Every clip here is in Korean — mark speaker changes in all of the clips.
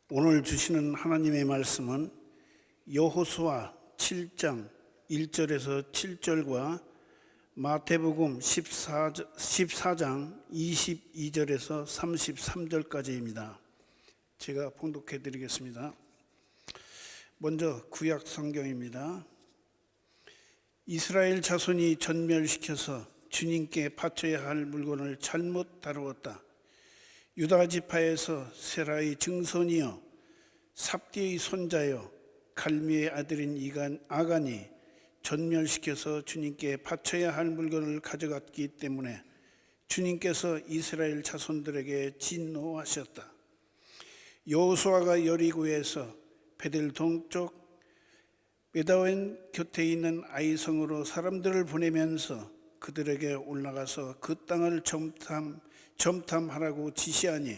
Speaker 1: 오늘 주시는 하나님의 말씀은 여호수아 7장 1절에서 7절과 마태복음 14장 22절에서 33절까지입니다. 제가 봉독해 드리겠습니다. 먼저 구약 성경입니다. 이스라엘 자손이 전멸시켜서 주님께 바쳐야 할 물건을 잘못 다루었다. 유다 지파에서 세라의 증손이여 삽디의 손자여 갈미의 아들인 아간이 전멸시켜서 주님께 바쳐야 할 물건을 가져갔기 때문에 주님께서 이스라엘 자손들에게 진노하셨다. 여호수아가 여리고에서 베델 동쪽 메다웬 곁에 있는 아이성으로 사람들을 보내면서 그들에게 올라가서 그 땅을 점탐하라고 지시하니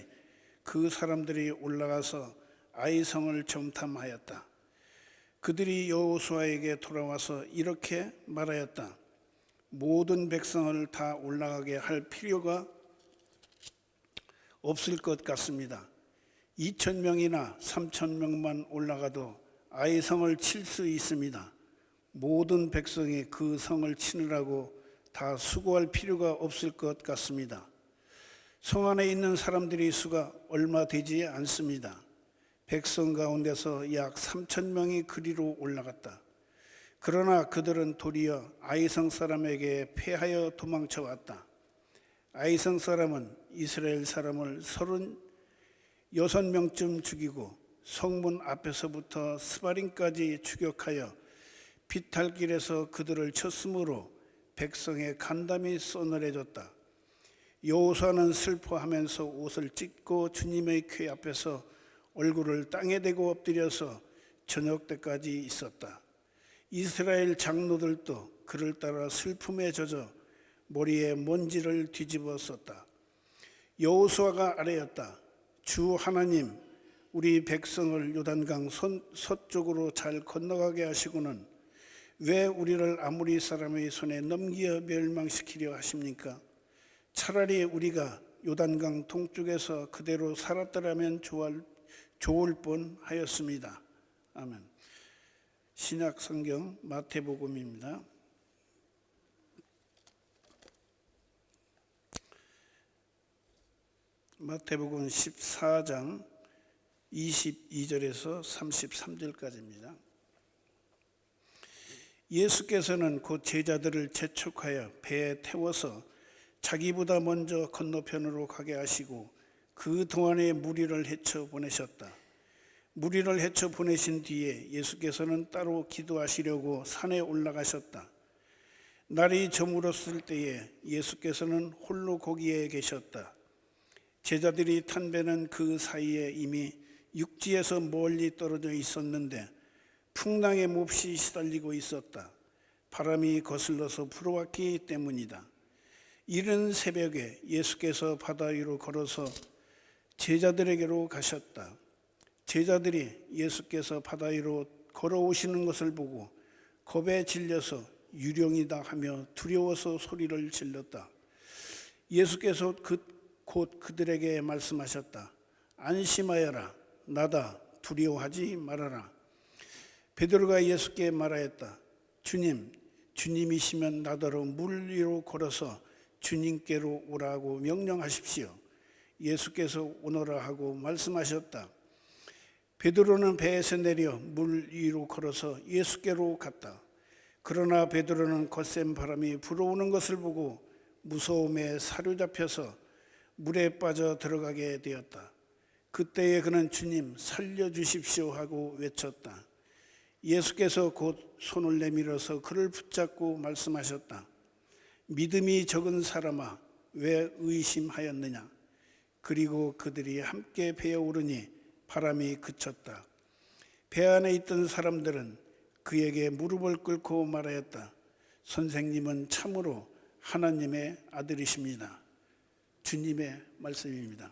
Speaker 1: 그 사람들이 올라가서 아이성을 점탐하였다. 그들이 여호수아에게 돌아와서 이렇게 말하였다. 모든 백성을 다 올라가게 할 필요가 없을 것 같습니다. 2,000명이나 3,000명만 올라가도 아이성을 칠 수 있습니다. 모든 백성이 그 성을 치느라고 다 수고할 필요가 없을 것 같습니다. 성 안에 있는 사람들의 수가 얼마 되지 않습니다. 백성 가운데서 약 3,000명이 그리로 올라갔다. 그러나 그들은 도리어 아이성 사람에게 패하여 도망쳐 왔다. 아이성 사람은 이스라엘 사람을 36명쯤 죽이고 성문 앞에서부터 스바림까지 추격하여 비탈길에서 그들을 쳤으므로 백성의 간담이 서늘해졌다. 여호수아는 슬퍼하면서 옷을 찢고 주님의 궤 앞에서 얼굴을 땅에 대고 엎드려서 저녁 때까지 있었다. 이스라엘 장로들도 그를 따라 슬픔에 젖어 머리에 먼지를 뒤집어 썼다. 여호수아가 아뢰었다. 주 하나님, 우리 백성을 요단강 서쪽으로 잘 건너가게 하시고는 왜 우리를 아모리 사람의 손에 넘겨 멸망시키려 하십니까? 차라리 우리가 요단강 동쪽에서 그대로 살았더라면 좋을 뻔하였습니다. 아멘. 신약 성경 마태복음입니다. 마태복음 14장 22절에서 33절까지입니다. 예수께서는 곧 제자들을 재촉하여 배에 태워서 자기보다 먼저 건너편으로 가게 하시고 그 동안에 무리를 헤쳐 보내셨다. 무리를 헤쳐 보내신 뒤에 예수께서는 따로 기도하시려고 산에 올라가셨다. 날이 저물었을 때에 예수께서는 홀로 거기에 계셨다. 제자들이 탄 배는 그 사이에 이미 육지에서 멀리 떨어져 있었는데 풍랑에 몹시 시달리고 있었다. 바람이 거슬러서 불어왔기 때문이다. 이른 새벽에 예수께서 바다 위로 걸어서 제자들에게로 가셨다. 제자들이 예수께서 바다 위로 걸어오시는 것을 보고 겁에 질려서 유령이다 하며 두려워서 소리를 질렀다. 예수께서 곧 그들에게 말씀하셨다. 안심하여라. 나다. 두려워하지 말아라. 베드로가 예수께 말하였다. 주님, 주님이시면 나더러 물 위로 걸어서 주님께로 오라고 명령하십시오. 예수께서 오너라 하고 말씀하셨다. 베드로는 배에서 내려 물 위로 걸어서 예수께로 갔다. 그러나 베드로는 거센 바람이 불어오는 것을 보고 무서움에 사로잡혀서 물에 빠져 들어가게 되었다. 그때에 그는 주님 살려주십시오 하고 외쳤다. 예수께서 곧 손을 내밀어서 그를 붙잡고 말씀하셨다. 믿음이 적은 사람아, 왜 의심하였느냐? 그리고 그들이 함께 배에 오르니 바람이 그쳤다. 배 안에 있던 사람들은 그에게 무릎을 꿇고 말하였다. 선생님은 참으로 하나님의 아들이십니다. 주님의 말씀입니다.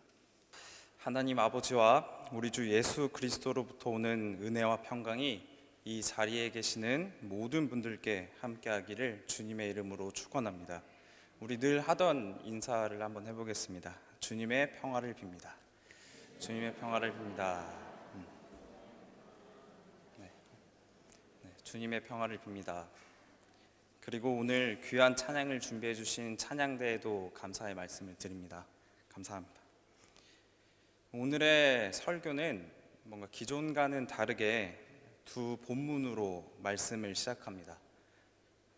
Speaker 2: 하나님 아버지와 우리 주 예수 그리스도로부터 오는 은혜와 평강이 이 자리에 계시는 모든 분들께 함께하기를 주님의 이름으로 축원합니다. 우리 늘 하던 인사를 한번 해보겠습니다. 주님의 평화를 빕니다. 주님의 평화를 빕니다. 주님의 평화를 빕니다. 그리고 오늘 귀한 찬양을 준비해 주신 찬양대에도 감사의 말씀을 드립니다. 감사합니다. 오늘의 설교는 뭔가 기존과는 다르게 두 본문으로 말씀을 시작합니다.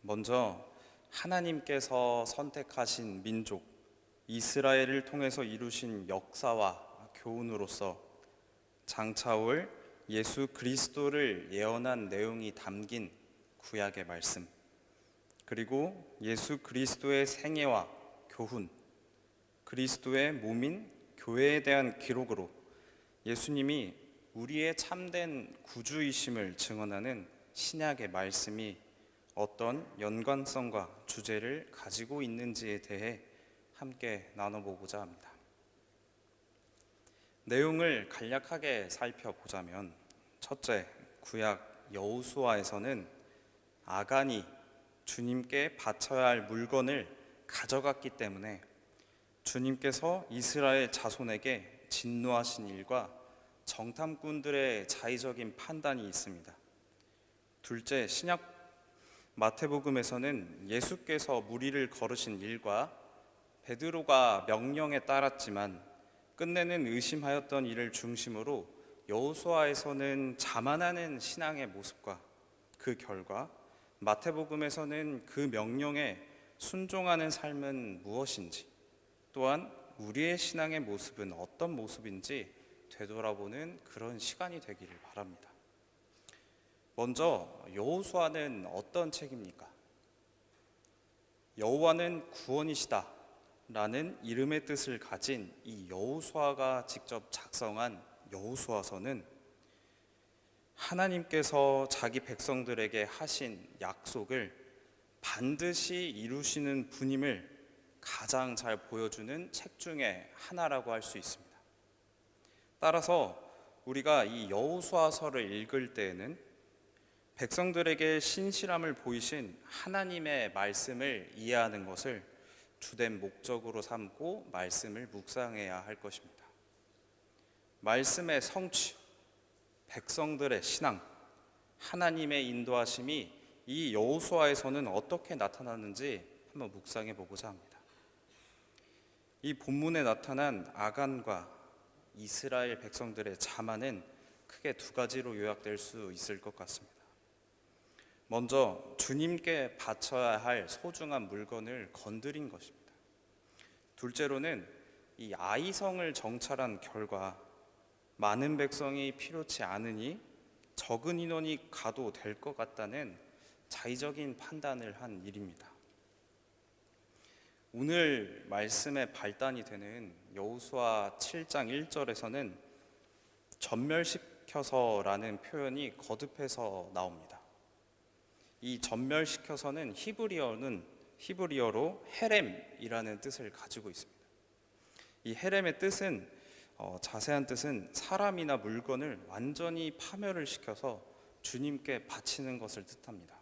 Speaker 2: 먼저 하나님께서 선택하신 민족 이스라엘을 통해서 이루신 역사와 교훈으로서 장차올 예수 그리스도를 예언한 내용이 담긴 구약의 말씀, 그리고 예수 그리스도의 생애와 교훈, 그리스도의 몸인 교회에 대한 기록으로 예수님이 우리의 참된 구주이심을 증언하는 신약의 말씀이 어떤 연관성과 주제를 가지고 있는지에 대해 함께 나눠보고자 합니다. 내용을 간략하게 살펴보자면, 첫째, 구약 여호수아에서는 아간이 주님께 바쳐야 할 물건을 가져갔기 때문에 주님께서 이스라엘 자손에게 진노하신 일과 정탐꾼들의 자의적인 판단이 있습니다. 둘째, 신약 마태복음에서는 예수께서 무리를 걸으신 일과 베드로가 명령에 따랐지만 끝내는 의심하였던 일을 중심으로 여호수아에서는 자만하는 신앙의 모습과 그 결과 마태복음에서는 그 명령에 순종하는 삶은 무엇인지, 또한 우리의 신앙의 모습은 어떤 모습인지 되돌아보는 그런 시간이 되기를 바랍니다. 먼저 여호수아는 어떤 책입니까? 여호와는 구원이시다 라는 이름의 뜻을 가진 이 여호수아가 직접 작성한 여호수아서는 하나님께서 자기 백성들에게 하신 약속을 반드시 이루시는 분임을 가장 잘 보여주는 책 중에 하나라고 할 수 있습니다. 따라서 우리가 이 여호수아서를 읽을 때에는 백성들에게 신실함을 보이신 하나님의 말씀을 이해하는 것을 주된 목적으로 삼고 말씀을 묵상해야 할 것입니다. 말씀의 성취, 백성들의 신앙, 하나님의 인도하심이 이 여호수아에서는 어떻게 나타나는지 한번 묵상해 보고자 합니다. 이 본문에 나타난 아간과 이스라엘 백성들의 자만은 크게 두 가지로 요약될 수 있을 것 같습니다. 먼저 주님께 바쳐야 할 소중한 물건을 건드린 것입니다. 둘째로는 이 아이성을 정찰한 결과 많은 백성이 필요치 않으니 적은 인원이 가도 될 것 같다는 자의적인 판단을 한 일입니다. 오늘 말씀의 발단이 되는 여호수아 7장 1절에서는 전멸시켜서라는 표현이 거듭해서 나옵니다. 이 전멸시켜서는 히브리어로 헤렘이라는 뜻을 가지고 있습니다. 이 헤렘의 뜻은 자세한 뜻은 사람이나 물건을 완전히 파멸을 시켜서 주님께 바치는 것을 뜻합니다.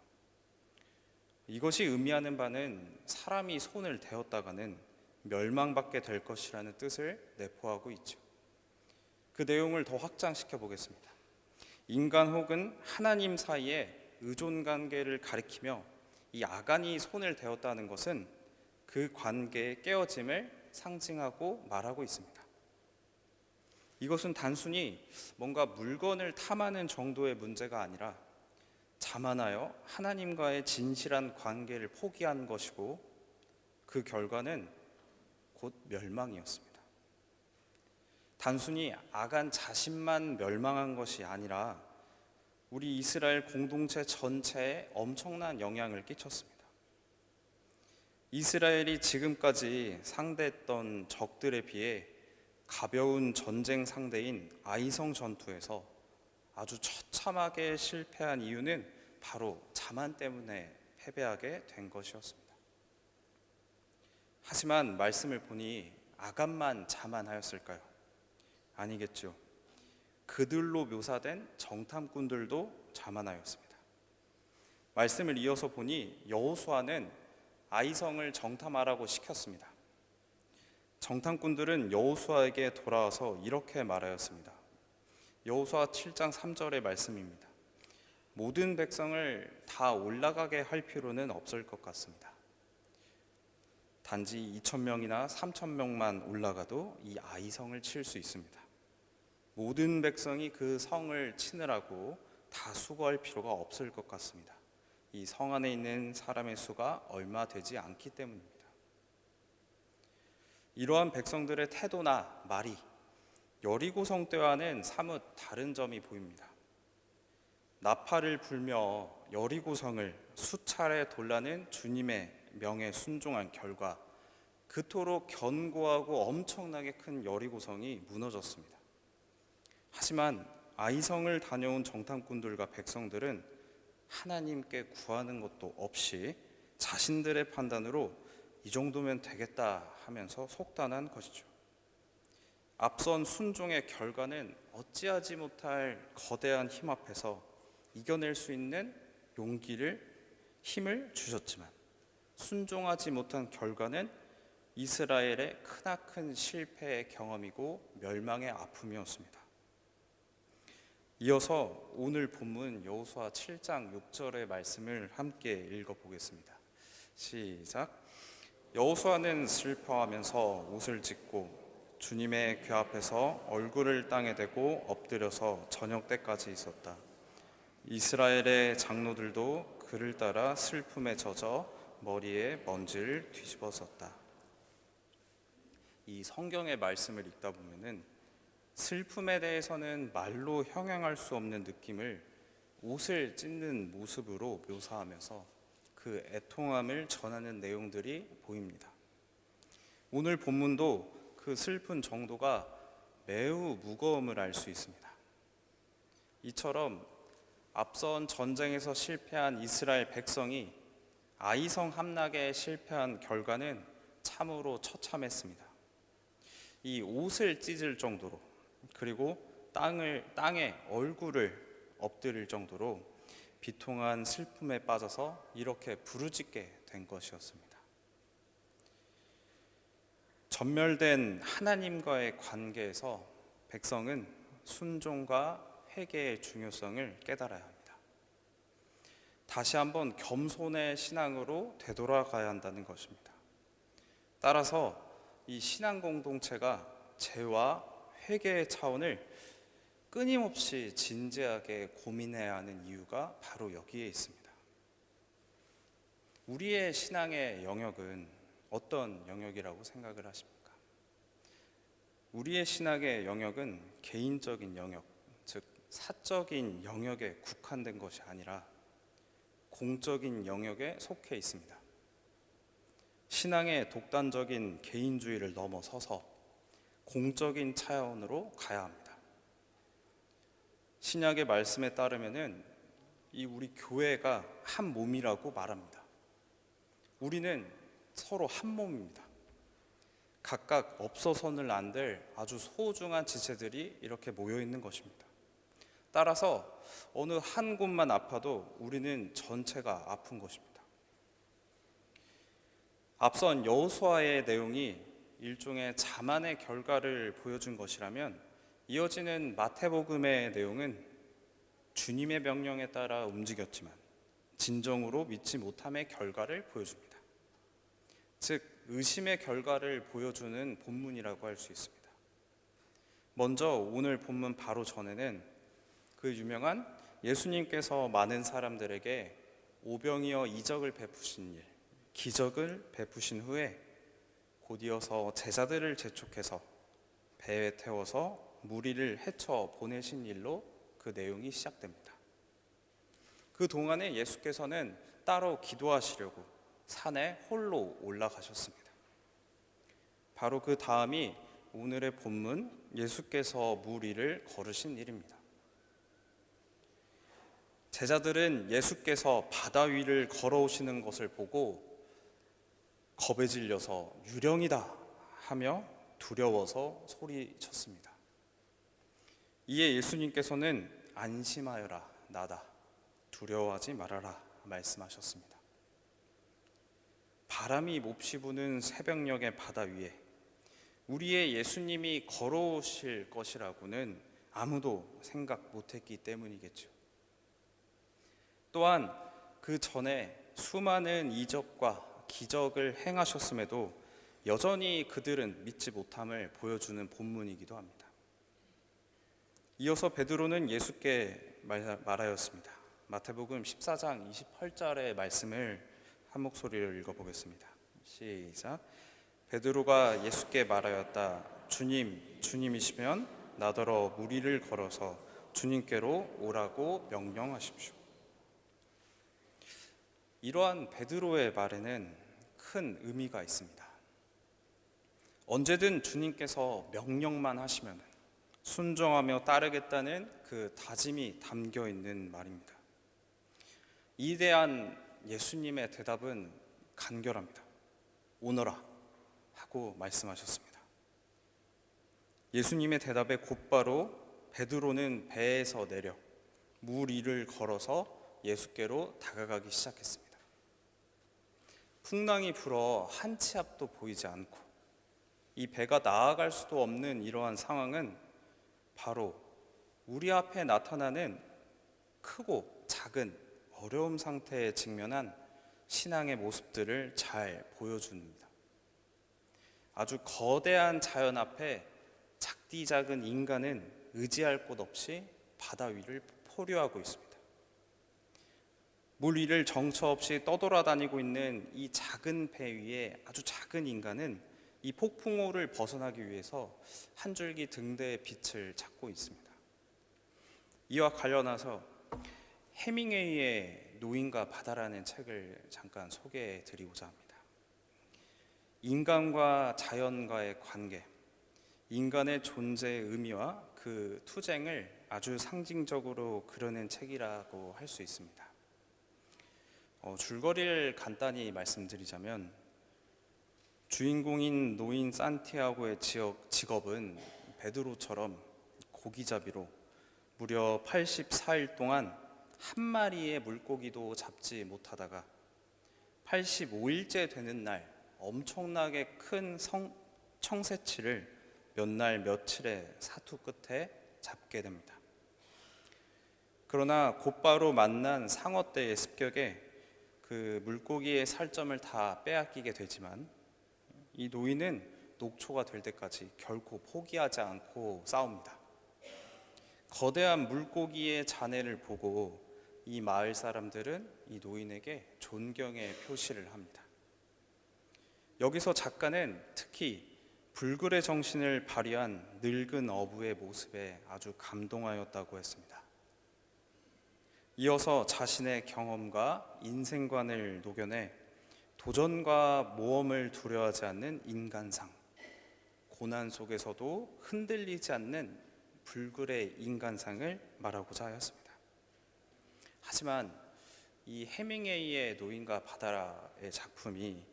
Speaker 2: 이것이 의미하는 바는 사람이 손을 대었다가는 멸망받게 될 것이라는 뜻을 내포하고 있죠. 그 내용을 더 확장시켜 보겠습니다. 인간 혹은 하나님 사이에 의존 관계를 가리키며 이 아간이 손을 대었다는 것은 그 관계의 깨어짐을 상징하고 말하고 있습니다. 이것은 단순히 뭔가 물건을 탐하는 정도의 문제가 아니라 자만하여 하나님과의 진실한 관계를 포기한 것이고 그 결과는 곧 멸망이었습니다. 단순히 아간 자신만 멸망한 것이 아니라 우리 이스라엘 공동체 전체에 엄청난 영향을 끼쳤습니다. 이스라엘이 지금까지 상대했던 적들에 비해 가벼운 전쟁 상대인 아이성 전투에서 아주 처참하게 실패한 이유는 바로 자만 때문에 패배하게 된 것이었습니다. 하지만 말씀을 보니 아간만 자만하였을까요? 아니겠죠. 그들로 묘사된 정탐꾼들도 자만하였습니다. 말씀을 이어서 보니 여호수아는 아이성을 정탐하라고 시켰습니다. 정탐꾼들은 여호수아에게 돌아와서 이렇게 말하였습니다. 여호수아 7장 3절의 말씀입니다. 모든 백성을 다 올라가게 할 필요는 없을 것 같습니다. 단지 2,000명이나 3,000명만 올라가도 이 아이성을 칠 수 있습니다. 모든 백성이 그 성을 치느라고 다 수고할 필요가 없을 것 같습니다. 이 성 안에 있는 사람의 수가 얼마 되지 않기 때문입니다. 이러한 백성들의 태도나 말이 여리고성 때와는 사뭇 다른 점이 보입니다. 나팔을 불며 여리고성을 수차례 돌라는 주님의 명에 순종한 결과 그토록 견고하고 엄청나게 큰 여리고성이 무너졌습니다. 하지만 아이성을 다녀온 정탐꾼들과 백성들은 하나님께 구하는 것도 없이 자신들의 판단으로 이 정도면 되겠다 하면서 속단한 것이죠. 앞선 순종의 결과는 어찌하지 못할 거대한 힘 앞에서 이겨낼 수 있는 힘을 주셨지만 순종하지 못한 결과는 이스라엘의 크나큰 실패의 경험이고 멸망의 아픔이었습니다. 이어서 오늘 본문 여호수아 7장 6절의 말씀을 함께 읽어보겠습니다. 시작. 여호수아는 슬퍼하면서 옷을 찢고 주님의 궤 앞에서 얼굴을 땅에 대고 엎드려서 저녁 때까지 있었다. 이스라엘의 장로들도 그를 따라 슬픔에 젖어 머리에 먼지를 뒤집어 썼다. 이 성경의 말씀을 읽다 보면은 슬픔에 대해서는 말로 형용할 수 없는 느낌을 옷을 찢는 모습으로 묘사하면서 그 애통함을 전하는 내용들이 보입니다. 오늘 본문도 그 슬픈 정도가 매우 무거움을 알 수 있습니다. 이처럼 앞선 전쟁에서 실패한 이스라엘 백성이 아이성 함락에 실패한 결과는 참으로 처참했습니다. 이 옷을 찢을 정도로 그리고 땅에 얼굴을 엎드릴 정도로 비통한 슬픔에 빠져서 이렇게 부르짖게 된 것이었습니다. 전멸된 하나님과의 관계에서 백성은 순종과 회개의 중요성을 깨달아야 합니다. 다시 한번 겸손의 신앙으로 되돌아가야 한다는 것입니다. 따라서 이 신앙 공동체가 죄와 회개의 차원을 끊임없이 진지하게 고민해야 하는 이유가 바로 여기에 있습니다. 우리의 신앙의 영역은 어떤 영역이라고 생각을 하십니까? 우리의 신앙의 영역은 개인적인 영역, 즉 사적인 영역에 국한된 것이 아니라 공적인 영역에 속해 있습니다. 신앙의 독단적인 개인주의를 넘어서서 공적인 차원으로 가야 합니다. 신약의 말씀에 따르면은 이 우리 교회가 한 몸이라고 말합니다. 우리는 서로 한 몸입니다. 각각 없어서는 안 될 아주 소중한 지체들이 이렇게 모여 있는 것입니다. 따라서 어느 한 곳만 아파도 우리는 전체가 아픈 것입니다. 앞선 여호수아의 내용이 일종의 자만의 결과를 보여준 것이라면 이어지는 마태복음의 내용은 주님의 명령에 따라 움직였지만 진정으로 믿지 못함의 결과를 보여줍니다. 즉 의심의 결과를 보여주는 본문이라고 할 수 있습니다. 먼저 오늘 본문 바로 전에는 그 유명한 예수님께서 많은 사람들에게 오병이어 이적을 베푸신 일, 기적을 베푸신 후에 곧이어서 제자들을 재촉해서 배에 태워서 무리를 헤쳐 보내신 일로 그 내용이 시작됩니다. 그 동안에 예수께서는 따로 기도하시려고 산에 홀로 올라가셨습니다. 바로 그 다음이 오늘의 본문 예수께서 무리를 걸으신 일입니다. 제자들은 예수께서 바다 위를 걸어오시는 것을 보고 겁에 질려서 유령이다 하며 두려워서 소리쳤습니다. 이에 예수님께서는 안심하여라 나다 두려워하지 말아라 말씀하셨습니다. 바람이 몹시 부는 새벽녘의 바다 위에 우리의 예수님이 걸어오실 것이라고는 아무도 생각 못했기 때문이겠죠. 또한 그 전에 수많은 이적과 기적을 행하셨음에도 여전히 그들은 믿지 못함을 보여주는 본문이기도 합니다. 이어서 베드로는 예수께 말하였습니다. 마태복음 14장 28절의 말씀을 한 목소리로 읽어보겠습니다. 시작. 베드로가 예수께 말하였다. 주님, 주님이시면 나더러 무리를 걸어서 주님께로 오라고 명령하십시오. 이러한 베드로의 말에는 큰 의미가 있습니다. 언제든 주님께서 명령만 하시면 순종하며 따르겠다는 그 다짐이 담겨 있는 말입니다. 이에 대한 예수님의 대답은 간결합니다. 오너라 하고 말씀하셨습니다. 예수님의 대답에 곧바로 베드로는 배에서 내려 물 위를 걸어서 예수께로 다가가기 시작했습니다. 풍랑이 불어 한 치 앞도 보이지 않고 이 배가 나아갈 수도 없는 이러한 상황은 바로 우리 앞에 나타나는 크고 작은 어려움 상태에 직면한 신앙의 모습들을 잘 보여줍니다. 아주 거대한 자연 앞에 작디 작은 인간은 의지할 곳 없이 바다 위를 포류하고 있습니다. 물 위를 정처 없이 떠돌아다니고 있는 이 작은 배 위에 아주 작은 인간은 이 폭풍우를 벗어나기 위해서 한 줄기 등대의 빛을 찾고 있습니다. 이와 관련해서 해밍웨이의 노인과 바다라는 책을 잠깐 소개해 드리고자 합니다. 인간과 자연과의 관계, 인간의 존재의 의미와 그 투쟁을 아주 상징적으로 그려낸 책이라고 할 수 있습니다. 줄거리를 간단히 말씀드리자면 주인공인 노인 산티아고의 직업은 베드로처럼 고기잡이로 무려 84일 동안 한 마리의 물고기도 잡지 못하다가 85일째 되는 날 엄청나게 큰 청새치를 몇 날 며칠의 사투 끝에 잡게 됩니다. 그러나 곧바로 만난 상어떼의 습격에 그 물고기의 살점을 다 빼앗기게 되지만 이 노인은 녹초가 될 때까지 결코 포기하지 않고 싸웁니다. 거대한 물고기의 잔해를 보고 이 마을 사람들은 이 노인에게 존경의 표시를 합니다. 여기서 작가는 특히 불굴의 정신을 발휘한 늙은 어부의 모습에 아주 감동하였다고 했습니다. 이어서 자신의 경험과 인생관을 녹여내 도전과 모험을 두려워하지 않는 인간상, 고난 속에서도 흔들리지 않는 불굴의 인간상을 말하고자 하였습니다. 하지만 이 해밍웨이의 노인과 바다라의 작품이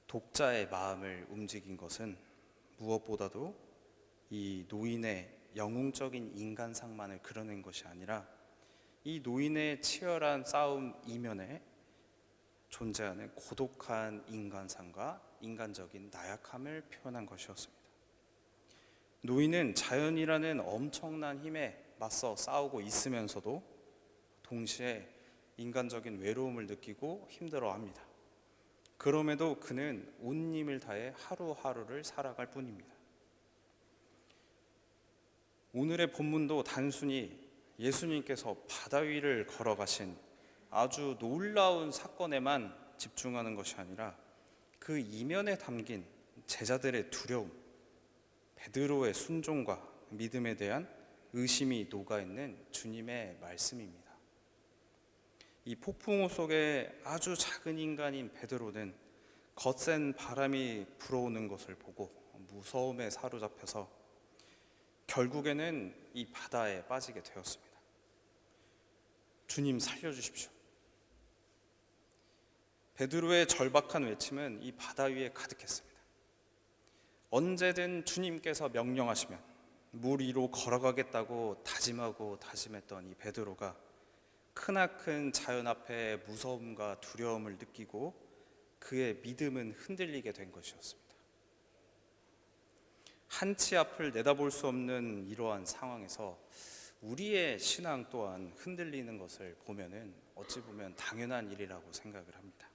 Speaker 2: 독자의 마음을 움직인 것은 무엇보다도 이 노인의 영웅적인 인간상만을 그려낸 것이 아니라 이 노인의 치열한 싸움 이면에 존재하는 고독한 인간상과 인간적인 나약함을 표현한 것이었습니다. 노인은 자연이라는 엄청난 힘에 맞서 싸우고 있으면서도 동시에 인간적인 외로움을 느끼고 힘들어합니다. 그럼에도 그는 온 힘을 다해 하루하루를 살아갈 뿐입니다. 오늘의 본문도 단순히 예수님께서 바다 위를 걸어가신 아주 놀라운 사건에만 집중하는 것이 아니라 그 이면에 담긴 제자들의 두려움, 베드로의 순종과 믿음에 대한 의심이 녹아있는 주님의 말씀입니다. 이 폭풍우 속에 아주 작은 인간인 베드로는 거센 바람이 불어오는 것을 보고 무서움에 사로잡혀서 결국에는 이 바다에 빠지게 되었습니다. 주님 살려주십시오. 베드로의 절박한 외침은 이 바다 위에 가득했습니다. 언제든 주님께서 명령하시면 물 위로 걸어가겠다고 다짐하고 다짐했던 이 베드로가 크나큰 자연 앞에 무서움과 두려움을 느끼고 그의 믿음은 흔들리게 된 것이었습니다. 한치 앞을 내다볼 수 없는 이러한 상황에서 우리의 신앙 또한 흔들리는 것을 보면은 어찌 보면 당연한 일이라고 생각을 합니다.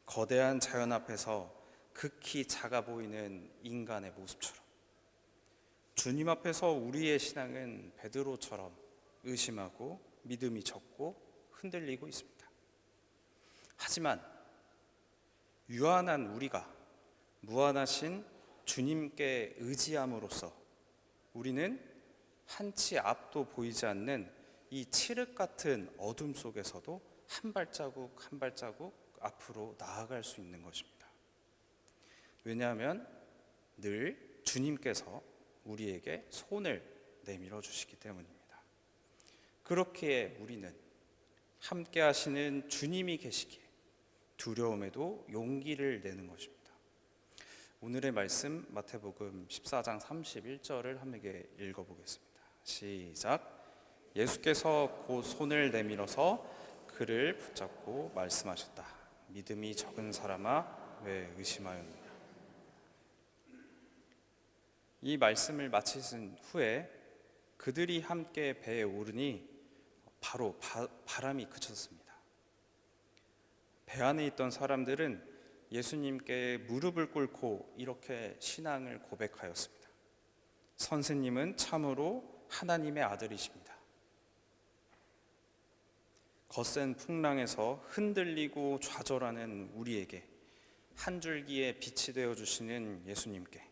Speaker 2: 거대한 자연 앞에서 극히 작아 보이는 인간의 모습처럼 주님 앞에서 우리의 신앙은 베드로처럼 의심하고 믿음이 적고 흔들리고 있습니다. 하지만 유한한 우리가 무한하신 주님께 의지함으로써 우리는 한치 앞도 보이지 않는 이 칠흑 같은 어둠 속에서도 한 발자국 한 발자국 앞으로 나아갈 수 있는 것입니다. 왜냐하면 늘 주님께서 우리에게 손을 내밀어 주시기 때문입니다. 그렇기에 우리는 함께 하시는 주님이 계시기에 두려움에도 용기를 내는 것입니다. 오늘의 말씀 마태복음 14장 31절을 함께 읽어보겠습니다. 시작. 예수께서 곧 손을 내밀어서 그를 붙잡고 말씀하셨다. 믿음이 적은 사람아 왜 의심하였느냐. 이 말씀을 마치신 후에 그들이 함께 배에 오르니 바로 바람이 그쳤습니다. 배 안에 있던 사람들은 예수님께 무릎을 꿇고 이렇게 신앙을 고백하였습니다. 선생님은 참으로 하나님의 아들이십니다. 거센 풍랑에서 흔들리고 좌절하는 우리에게 한 줄기의 빛이 되어주시는 예수님께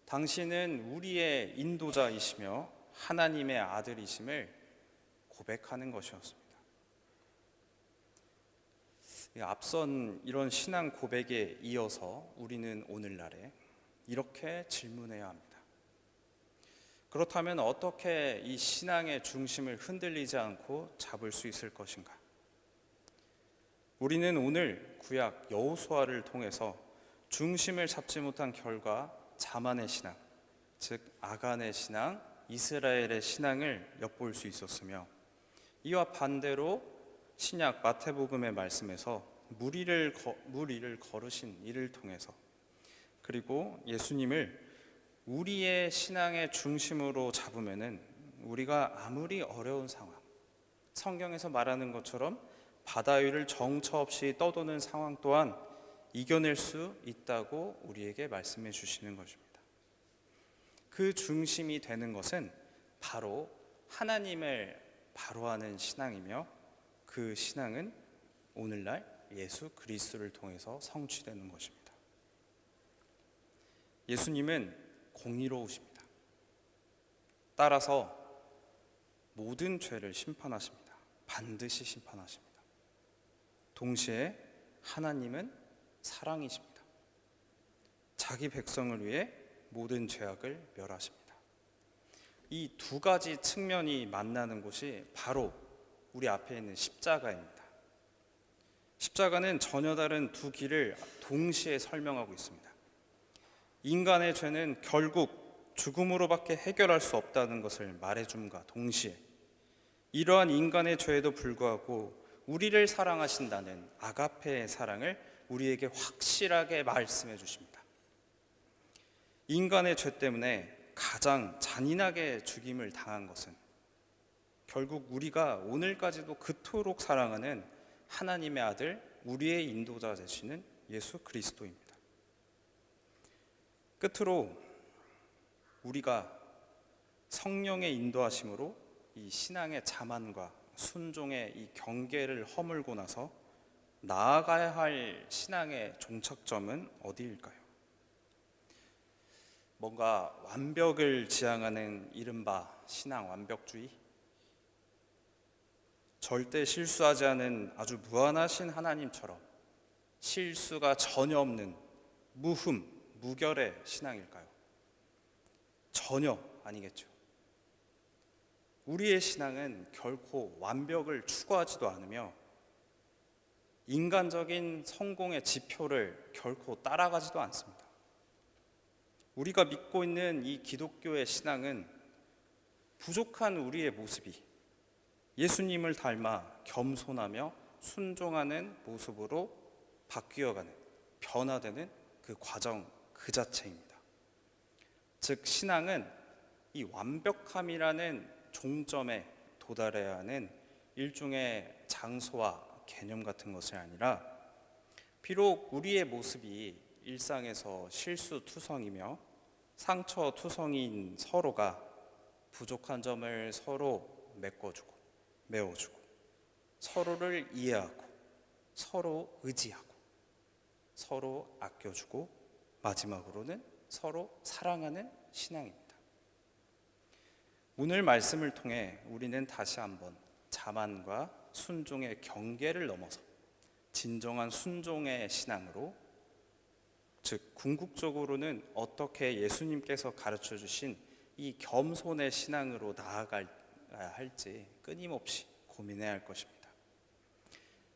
Speaker 2: 당신은 우리의 인도자이시며 하나님의 아들이심을 고백하는 것이었습니다. 앞선 이런 신앙 고백에 이어서 우리는 오늘날에 이렇게 질문해야 합니다. 그렇다면 어떻게 이 신앙의 중심을 흔들리지 않고 잡을 수 있을 것인가? 우리는 오늘 구약 여호수아를 통해서 중심을 잡지 못한 결과 자만의 신앙, 즉 아간의 신앙, 이스라엘의 신앙을 엿볼 수 있었으며 이와 반대로 신약 마태복음의 말씀에서 무리를 걸으신 이를 통해서 그리고 예수님을 우리의 신앙의 중심으로 잡으면은 우리가 아무리 어려운 상황, 성경에서 말하는 것처럼 바다 위를 정처 없이 떠도는 상황 또한 이겨낼 수 있다고 우리에게 말씀해 주시는 것입니다. 그 중심이 되는 것은 바로 하나님을 바로하는 신앙이며 그 신앙은 오늘날 예수 그리스도를 통해서 성취되는 것입니다. 예수님은 공의로우십니다. 따라서 모든 죄를 심판하십니다. 반드시 심판하십니다. 동시에 하나님은 사랑이십니다. 자기 백성을 위해 모든 죄악을 멸하십니다. 이 두 가지 측면이 만나는 곳이 바로 우리 앞에 있는 십자가입니다. 십자가는 전혀 다른 두 길을 동시에 설명하고 있습니다. 인간의 죄는 결국 죽음으로밖에 해결할 수 없다는 것을 말해줌과 동시에 이러한 인간의 죄에도 불구하고 우리를 사랑하신다는 아가페의 사랑을 우리에게 확실하게 말씀해 주십니다. 인간의 죄 때문에 가장 잔인하게 죽임을 당한 것은 결국 우리가 오늘까지도 그토록 사랑하는 하나님의 아들, 우리의 인도자 되시는 예수 그리스도입니다. 끝으로 우리가 성령의 인도하심으로 이 신앙의 자만과 순종의 이 경계를 허물고 나서 나아가야 할 신앙의 종착점은 어디일까요? 뭔가 완벽을 지향하는 이른바 신앙 완벽주의? 절대 실수하지 않은 아주 무한하신 하나님처럼 실수가 전혀 없는 무결의 신앙일까요? 전혀 아니겠죠. 우리의 신앙은 결코 완벽을 추구하지도 않으며 인간적인 성공의 지표를 결코 따라가지도 않습니다. 우리가 믿고 있는 이 기독교의 신앙은 부족한 우리의 모습이 예수님을 닮아 겸손하며 순종하는 모습으로 바뀌어가는, 변화되는 그 과정 그 자체입니다. 즉 신앙은 이 완벽함이라는 종점에 도달해야 하는 일종의 장소와 개념 같은 것이 아니라, 비록 우리의 모습이 일상에서 실수투성이며 상처투성이인 서로가 부족한 점을 서로 메꿔주고 메워주고 서로를 이해하고 서로 의지하고 서로 아껴주고 마지막으로는 서로 사랑하는 신앙입니다. 오늘 말씀을 통해 우리는 다시 한번 자만과 순종의 경계를 넘어서 진정한 순종의 신앙으로, 즉 궁극적으로는 어떻게 예수님께서 가르쳐 주신 이 겸손의 신앙으로 나아가야 할지 끊임없이 고민해야 할 것입니다.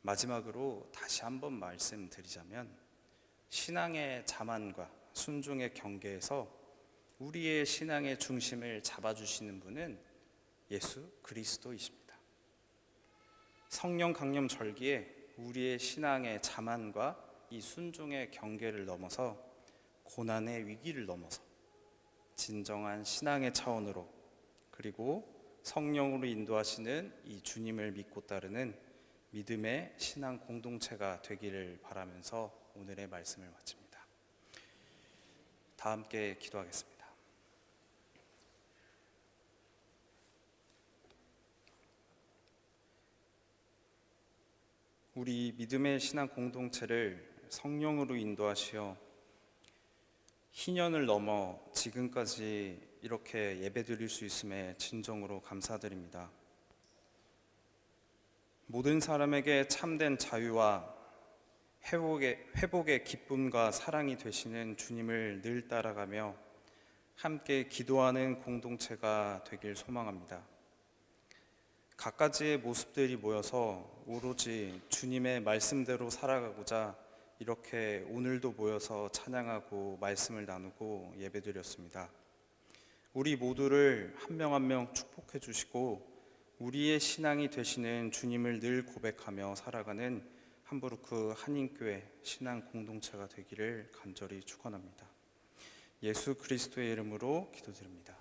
Speaker 2: 마지막으로 다시 한번 말씀드리자면, 신앙의 자만과 순종의 경계에서 우리의 신앙의 중심을 잡아주시는 분은 예수 그리스도이십니다. 성령 강림 절기에 우리의 신앙의 자만과 이 순종의 경계를 넘어서 고난의 위기를 넘어서 진정한 신앙의 차원으로, 그리고 성령으로 인도하시는 이 주님을 믿고 따르는 믿음의 신앙 공동체가 되기를 바라면서 오늘의 말씀을 마칩니다. 다 함께 기도하겠습니다. 우리 믿음의 신앙 공동체를 성령으로 인도하시어 희년을 넘어 지금까지 이렇게 예배드릴 수 있음에 진정으로 감사드립니다. 모든 사람에게 참된 자유와 회복의 기쁨과 사랑이 되시는 주님을 늘 따라가며 함께 기도하는 공동체가 되길 소망합니다. 갖가지의 모습들이 모여서 오로지 주님의 말씀대로 살아가고자 이렇게 오늘도 모여서 찬양하고 말씀을 나누고 예배드렸습니다. 우리 모두를 한 명 한 명 축복해 주시고 우리의 신앙이 되시는 주님을 늘 고백하며 살아가는 함부르크 한인교회 신앙 공동체가 되기를 간절히 축원합니다. 예수 그리스도의 이름으로 기도드립니다.